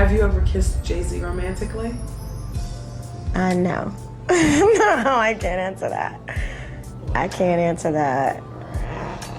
Have you ever kissed Jay-Z romantically? No. No, I can't answer that. I can't answer that.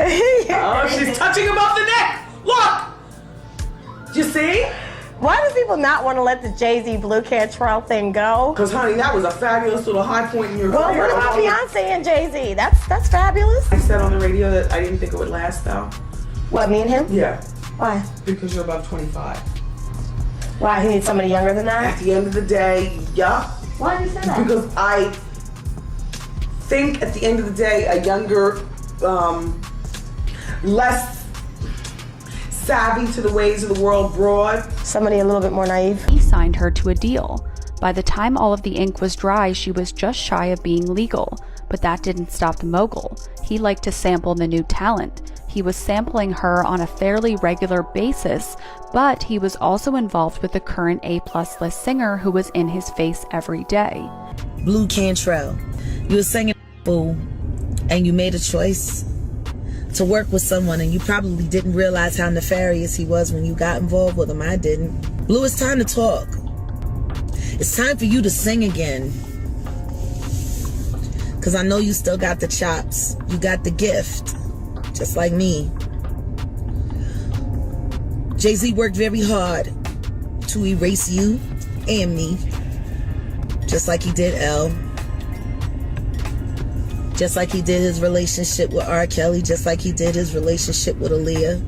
Oh, she's touching him off the neck! Look! You see? Why do people not want to let the Jay-Z Blu Cantrell thing go? Because, honey, that was a fabulous little high point in your career. Well, what about Beyonce and Jay-Z? That's fabulous. I said on the radio that I didn't think it would last, though. What, me and him? Yeah. Why? Because you're above 25. Why, he needs somebody younger than that? At the end of the day, yeah. Why do you say that? Because I think at the end of the day, a younger, less savvy to the ways of the world broad. Somebody a little bit more naive. He signed her to a deal. By the time all of the ink was dry, she was just shy of being legal. But that didn't stop the mogul. He liked to sample the new talent. He was sampling her on a fairly regular basis, but he was also involved with the current A-plus list singer who was in his face every day. Blu Cantrell, you were singing fool, and you made a choice to work with someone, and you probably didn't realize how nefarious he was when you got involved with him. I didn't. Blu, it's time to talk. It's time for you to sing again. Because I know you still got the chops. You got the gift. Just like me. Jay-Z worked very hard to erase you and me. Just like he did Elle. Just like he did his relationship with R. Kelly. Just like he did his relationship with Aaliyah.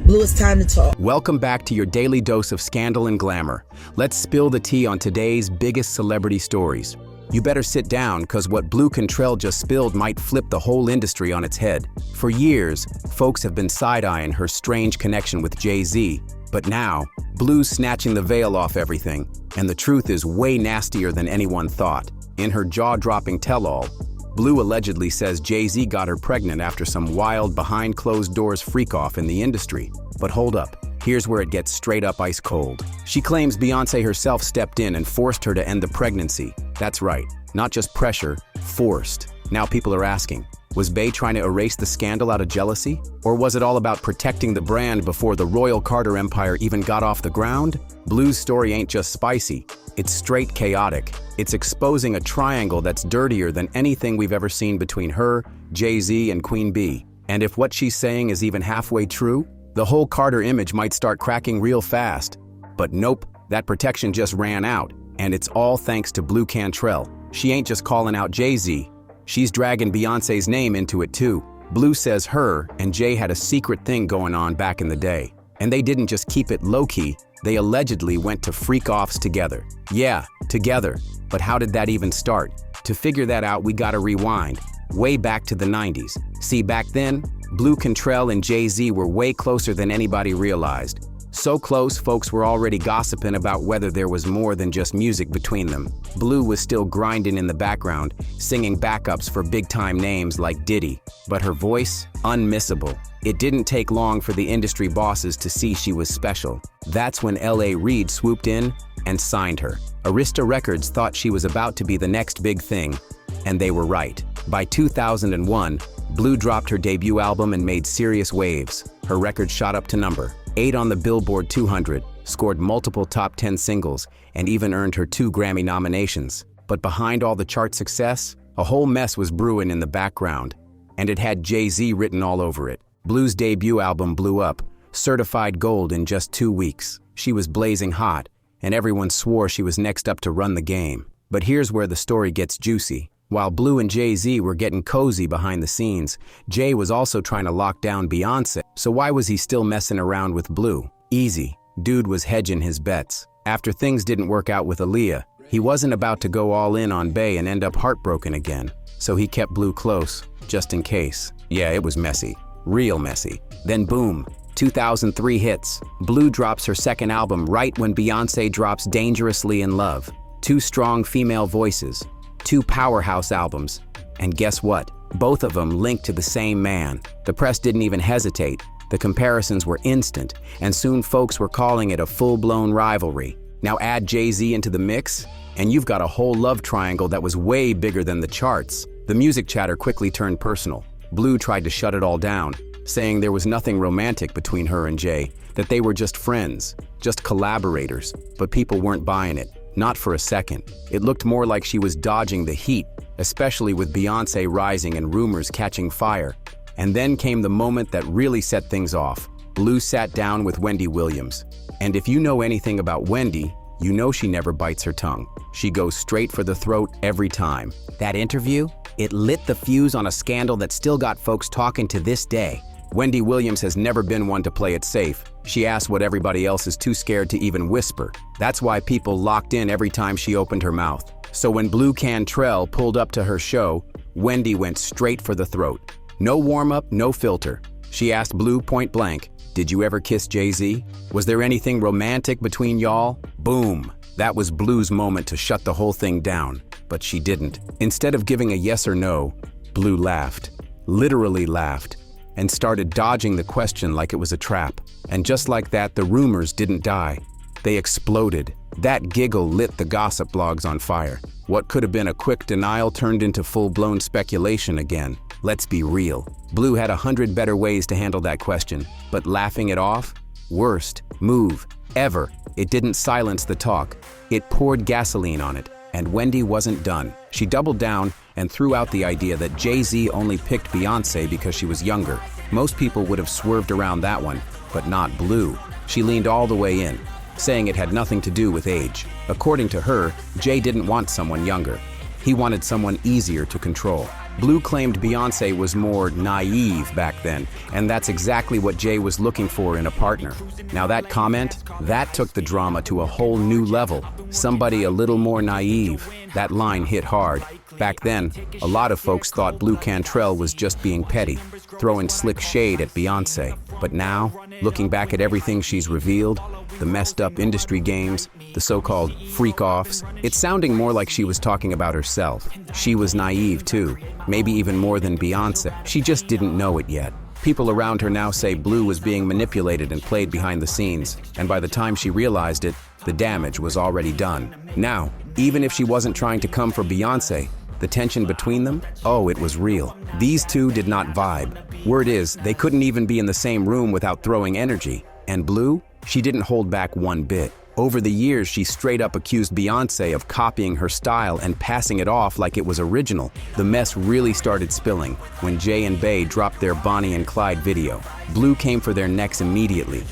Blu, it's time to talk. Welcome back to your daily dose of scandal and glamour. Let's spill the tea on today's biggest celebrity stories. You better sit down, because what Blu Cantrell just spilled might flip the whole industry on its head. For years, folks have been side-eyeing her strange connection with Jay-Z, but now, Blu's snatching the veil off everything, and the truth is way nastier than anyone thought. In her jaw-dropping tell-all, Blu allegedly says Jay-Z got her pregnant after some wild behind-closed-doors freak-off in the industry. But hold up. Here's where it gets straight up ice cold. She claims Beyonce herself stepped in and forced her to end the pregnancy. That's right, not just pressure, forced. Now people are asking, was Bey trying to erase the scandal out of jealousy? Or was it all about protecting the brand before the royal Carter empire even got off the ground? Blu's story ain't just spicy, it's straight chaotic. It's exposing a triangle that's dirtier than anything we've ever seen between her, Jay-Z, and Queen Bee. And if what she's saying is even halfway true, the whole Carter image might start cracking real fast. But nope, that protection just ran out, and it's all thanks to Blu Cantrell. She ain't just calling out Jay-Z, she's dragging Beyonce's name into it too. Blu says her and Jay had a secret thing going on back in the day. And they didn't just keep it low-key, they allegedly went to Freakoffs together. Yeah, together. But how did that even start? To figure that out, we gotta rewind, way back to the 90s. See, back then, Blu Cantrell and Jay-Z were way closer than anybody realized. So close, folks were already gossiping about whether there was more than just music between them. Blu was still grinding in the background, singing backups for big-time names like Diddy. But her voice, unmissable. It didn't take long for the industry bosses to see she was special. That's when L.A. Reid swooped in and signed her. Arista Records thought she was about to be the next big thing, and they were right. By 2001, Blu dropped her debut album and made serious waves. Her record shot up to number 8 on the Billboard 200, scored multiple top 10 singles, and even earned her 2 Grammy nominations. But behind all the chart success, a whole mess was brewing in the background, and it had Jay-Z written all over it. Blu's debut album blew up, certified gold in just 2 weeks. She was blazing hot, and everyone swore she was next up to run the game. But here's where the story gets juicy. While Blu and Jay-Z were getting cozy behind the scenes, Jay was also trying to lock down Beyonce. So why was he still messing around with Blu? Easy. Dude was hedging his bets. After things didn't work out with Aaliyah, he wasn't about to go all in on Bey and end up heartbroken again. So he kept Blu close, just in case. Yeah, it was messy. Real messy. Then boom, 2003 hits. Blu drops her second album right when Beyonce drops Dangerously in Love. 2 strong female voices. 2 powerhouse albums. And guess what? Both of them linked to the same man. The press didn't even hesitate. The comparisons were instant, and soon folks were calling it a full-blown rivalry. Now add Jay-Z into the mix, and you've got a whole love triangle that was way bigger than the charts. The music chatter quickly turned personal. Blu tried to shut it all down, saying there was nothing romantic between her and Jay, that they were just friends, just collaborators, but people weren't buying it, not for a second. It looked more like she was dodging the heat, especially with Beyoncé rising and rumors catching fire. And then came the moment that really set things off. Blu sat down with Wendy Williams. And if you know anything about Wendy, you know she never bites her tongue. She goes straight for the throat every time. That interview, it lit the fuse on a scandal that still got folks talking to this day. Wendy Williams has never been one to play it safe. She asks what everybody else is too scared to even whisper. That's why people locked in every time she opened her mouth. So when Blu Cantrell pulled up to her show, Wendy went straight for the throat. No warm-up, no filter. She asked Blu point blank, "Did you ever kiss Jay-Z? Was there anything romantic between y'all?" Boom! That was Blu's moment to shut the whole thing down. But she didn't. Instead of giving a yes or no, Blu laughed. Literally laughed. And started dodging the question like it was a trap. And just like that, the rumors didn't die. They exploded. That giggle lit the gossip blogs on fire. What could have been a quick denial turned into full-blown speculation again. Let's be real. Blu had 100 better ways to handle that question, but laughing it off? Worst move ever. It didn't silence the talk. It poured gasoline on it, and Wendy wasn't done. She doubled down and threw out the idea that Jay-Z only picked Beyoncé because she was younger. Most people would have swerved around that one, but not Blu. She leaned all the way in, saying it had nothing to do with age. According to her, Jay didn't want someone younger. He wanted someone easier to control. Blu claimed Beyoncé was more naive back then, and that's exactly what Jay was looking for in a partner. Now that comment, that took the drama to a whole new level. Somebody a little more naive. That line hit hard. Back then, a lot of folks thought Blu Cantrell was just being petty, throwing slick shade at Beyoncé. But now, looking back at everything she's revealed, the messed up industry games, the so-called freak-offs, it's sounding more like she was talking about herself. She was naive too, maybe even more than Beyoncé. She just didn't know it yet. People around her now say Blu was being manipulated and played behind the scenes, and by the time she realized it, the damage was already done. Now, even if she wasn't trying to come for Beyoncé, the tension between them, oh, it was real. These two did not vibe. Word is, they couldn't even be in the same room without throwing energy. And Blu? She didn't hold back one bit. Over the years, she straight up accused Beyoncé of copying her style and passing it off like it was original. The mess really started spilling when Jay and Bey dropped their Bonnie and Clyde video. Blu came for their necks immediately,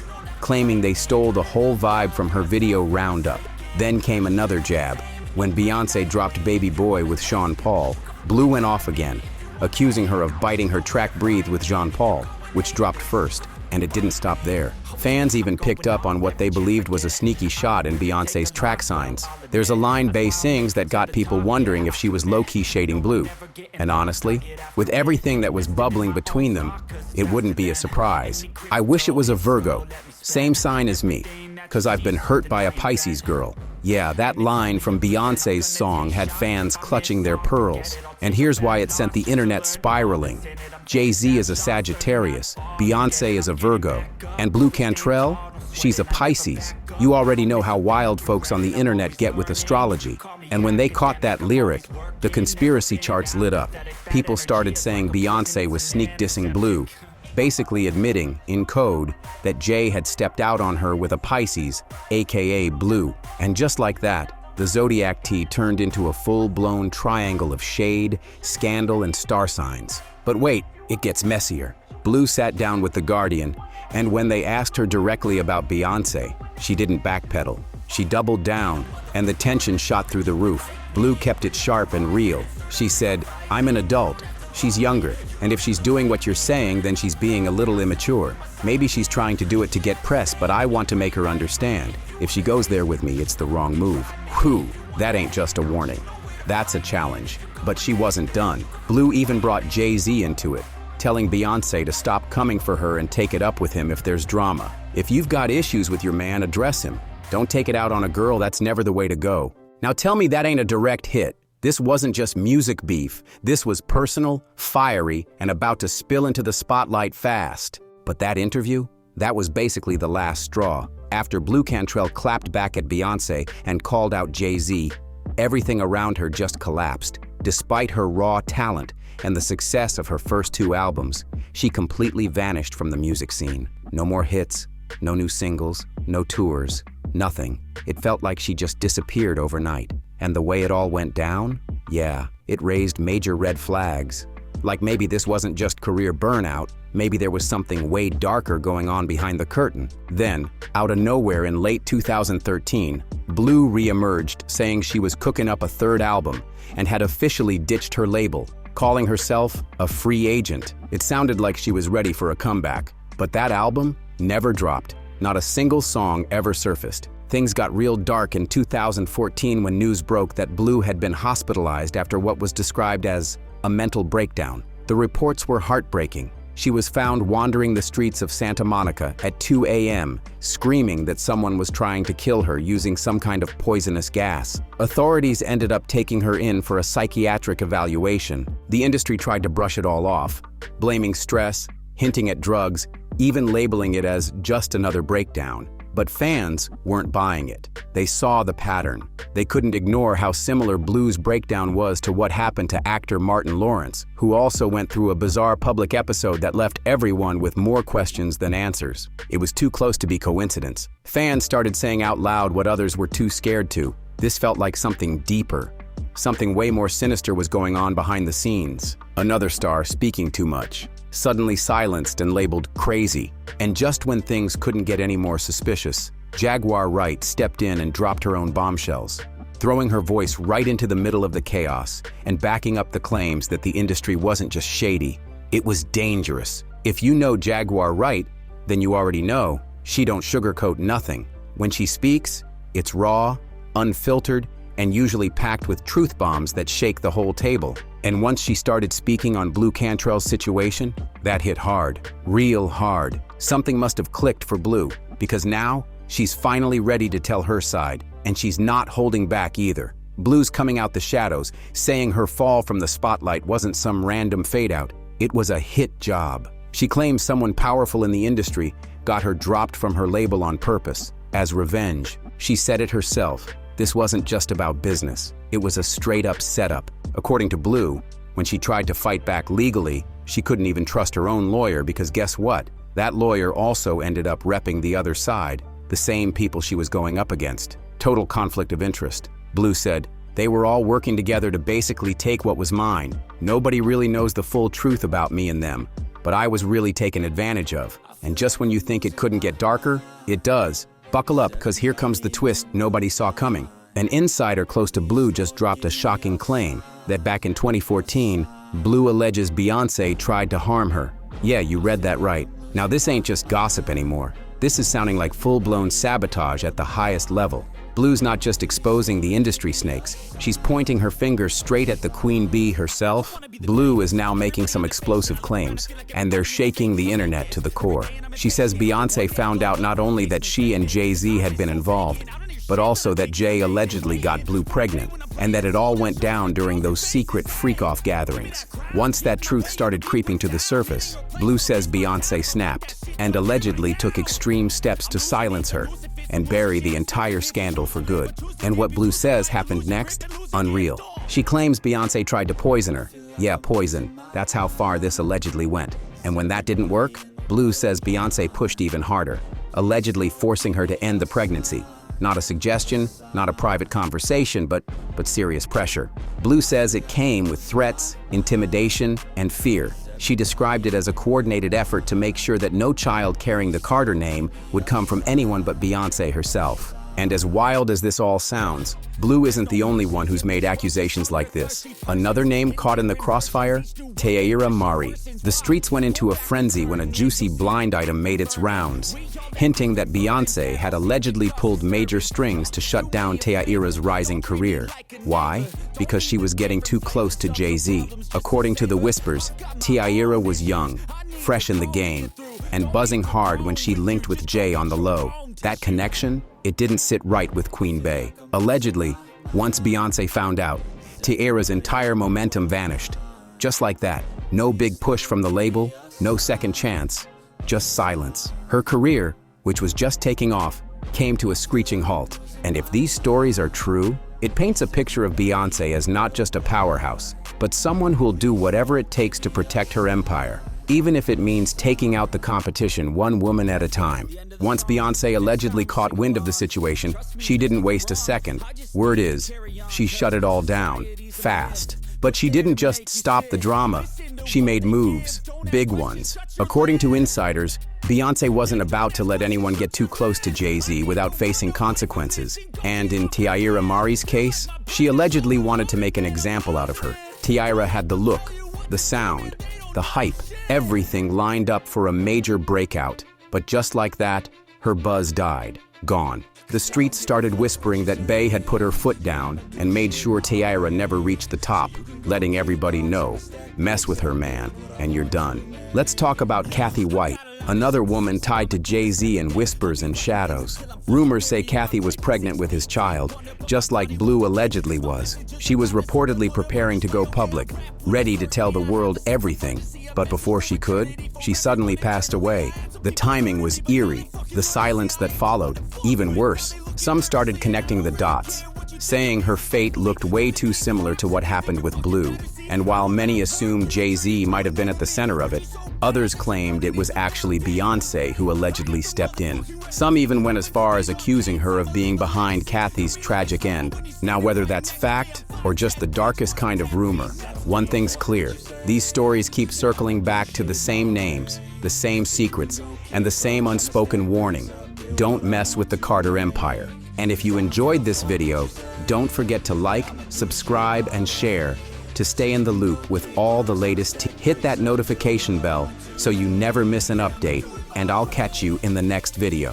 claiming they stole the whole vibe from her video Roundup. Then came another jab. When Beyoncé dropped Baby Boy with Sean Paul, Blu went off again, accusing her of biting her track Breathe with Jean Paul, which dropped first, and it didn't stop there. Fans even picked up on what they believed was a sneaky shot in Beyoncé's track signs. There's a line Bey sings that got people wondering if she was low-key shading Blu. And honestly, with everything that was bubbling between them, it wouldn't be a surprise. I wish it was a Virgo, same sign as me, 'cause I've been hurt by a Pisces girl. Yeah, that line from Beyoncé's song had fans clutching their pearls. And here's why it sent the internet spiraling. Jay-Z is a Sagittarius, Beyoncé is a Virgo, and Blu Cantrell, she's a Pisces. You already know how wild folks on the internet get with astrology. And when they caught that lyric, the conspiracy charts lit up. People started saying Beyoncé was sneak dissing Blu, basically admitting, in code, that Jay had stepped out on her with a Pisces, aka Blu. And just like that, the Zodiac T turned into a full-blown triangle of shade, scandal, and star signs. But wait, it gets messier. Blu sat down with The Guardian, and when they asked her directly about Beyoncé, she didn't backpedal. She doubled down, and the tension shot through the roof. Blu kept it sharp and real. She said, "I'm an adult. She's younger, and if she's doing what you're saying, then she's being a little immature. Maybe she's trying to do it to get press, but I want to make her understand. If she goes there with me, it's the wrong move." Whew, that ain't just a warning. That's a challenge. But she wasn't done. Blu even brought Jay-Z into it, telling Beyoncé to stop coming for her and take it up with him if there's drama. If you've got issues with your man, address him. Don't take it out on a girl, that's never the way to go. Now tell me that ain't a direct hit. This wasn't just music beef. This was personal, fiery, and about to spill into the spotlight fast. But that interview? That was basically the last straw. After Blu Cantrell clapped back at Beyoncé and called out Jay-Z, everything around her just collapsed. Despite her raw talent and the success of her first 2 albums, she completely vanished from the music scene. No more hits, no new singles, no tours, nothing. It felt like she just disappeared overnight. And the way it all went down? Yeah, it raised major red flags. Like maybe this wasn't just career burnout, maybe there was something way darker going on behind the curtain. Then, out of nowhere in late 2013, Blu re-emerged saying she was cooking up a 3rd album and had officially ditched her label, calling herself a free agent. It sounded like she was ready for a comeback, but that album never dropped. Not a single song ever surfaced. Things got real dark in 2014 when news broke that Blu had been hospitalized after what was described as a mental breakdown. The reports were heartbreaking. She was found wandering the streets of Santa Monica at 2 a.m., screaming that someone was trying to kill her using some kind of poisonous gas. Authorities ended up taking her in for a psychiatric evaluation. The industry tried to brush it all off, blaming stress, hinting at drugs, even labeling it as just another breakdown. But fans weren't buying it. They saw the pattern. They couldn't ignore how similar Blu's breakdown was to what happened to actor Martin Lawrence, who also went through a bizarre public episode that left everyone with more questions than answers. It was too close to be coincidence. Fans started saying out loud what others were too scared to. This felt like something deeper. Something way more sinister was going on behind the scenes. Another star speaking too much, suddenly silenced and labeled crazy. And just when things couldn't get any more suspicious, Jaguar Wright stepped in and dropped her own bombshells, throwing her voice right into the middle of the chaos and backing up the claims that the industry wasn't just shady, it was dangerous. If you know Jaguar Wright, then you already know she don't sugarcoat nothing. When she speaks, it's raw, unfiltered, and usually packed with truth bombs that shake the whole table. And once she started speaking on Blu Cantrell's situation, that hit hard, real hard. Something must have clicked for Blu, because now she's finally ready to tell her side, and she's not holding back either. Blu's coming out the shadows, saying her fall from the spotlight wasn't some random fade-out, it was a hit job. She claims someone powerful in the industry got her dropped from her label on purpose, as revenge. She said it herself. This wasn't just about business. It was a straight-up setup. According to Blu, when she tried to fight back legally, she couldn't even trust her own lawyer because guess what? That lawyer also ended up repping the other side, the same people she was going up against. Total conflict of interest. Blu said, "They were all working together to basically take what was mine. Nobody really knows the full truth about me and them, but I was really taken advantage of. And just when you think it couldn't get darker, it does. Buckle up, because here comes the twist nobody saw coming." An insider close to Blu just dropped a shocking claim that back in 2014, Blu alleges Beyoncé tried to harm her. Yeah, you read that right. Now this ain't just gossip anymore. This is sounding like full-blown sabotage at the highest level. Blu's not just exposing the industry snakes, she's pointing her finger straight at the queen bee herself. Blu is now making some explosive claims, and they're shaking the internet to the core. She says Beyoncé found out not only that she and Jay-Z had been involved, but also that Jay allegedly got Blu pregnant, and that it all went down during those secret Freakoff gatherings. Once that truth started creeping to the surface, Blu says Beyoncé snapped, and allegedly took extreme steps to silence her and bury the entire scandal for good. And what Blu says happened next? Unreal. She claims Beyoncé tried to poison her. Yeah, poison. That's how far this allegedly went. And when that didn't work, Blu says Beyoncé pushed even harder, allegedly forcing her to end the pregnancy. Not a suggestion, not a private conversation, but serious pressure. Blu says it came with threats, intimidation, and fear. She described it as a coordinated effort to make sure that no child carrying the Carter name would come from anyone but Beyoncé herself. And as wild as this all sounds, Blu isn't the only one who's made accusations like this. Another name caught in the crossfire? Taira Mari. The streets went into a frenzy when a juicy blind item made its rounds, hinting that Beyoncé had allegedly pulled major strings to shut down Taira's rising career. Why? Because she was getting too close to Jay-Z. According to the whispers, Taira was young, fresh in the game, and buzzing hard when she linked with Jay on the low. That connection? It didn't sit right with Queen Bey. Allegedly, once Beyoncé found out, Taira's entire momentum vanished. Just like that, no big push from the label, no second chance, just silence. Her career, which was just taking off, came to a screeching halt. And if these stories are true, It paints a picture of Beyoncé as not just a powerhouse, but someone who'll do whatever it takes to protect her empire, even if it means taking out the competition one woman at a time. Once Beyoncé allegedly caught wind of the situation, she didn't waste a second. Word is, she shut it all down, fast. But she didn't just stop the drama. She made moves, big ones. According to insiders, Beyoncé wasn't about to let anyone get too close to Jay-Z without facing consequences. And in Tyra Mari's case, she allegedly wanted to make an example out of her. Tyra had the look, the sound, the hype, everything lined up for a major breakout. But just like that, her buzz died, gone. The streets started whispering that Bey had put her foot down and made sure Tyra never reached the top, letting everybody know, mess with her, man, and you're done. Let's talk about Kathy White, another woman tied to Jay-Z in whispers and shadows. Rumors say Kathy was pregnant with his child, just like Blu allegedly was. She was reportedly preparing to go public, ready to tell the world everything. But before she could, she suddenly passed away. The timing was eerie, the silence that followed, even worse. Some started connecting the dots, saying her fate looked way too similar to what happened with Blu. And while many assumed Jay-Z might have been at the center of it, others claimed it was actually Beyoncé who allegedly stepped in. Some even went as far as accusing her of being behind Kathy's tragic end. Now, whether that's fact or just the darkest kind of rumor, one thing's clear. These stories keep circling back to the same names, the same secrets, and the same unspoken warning. Don't mess with the Carter Empire. And if you enjoyed this video, don't forget to like, subscribe, and share to stay in the loop with all the latest. Hit that notification bell so you never miss an update, and I'll catch you in the next video.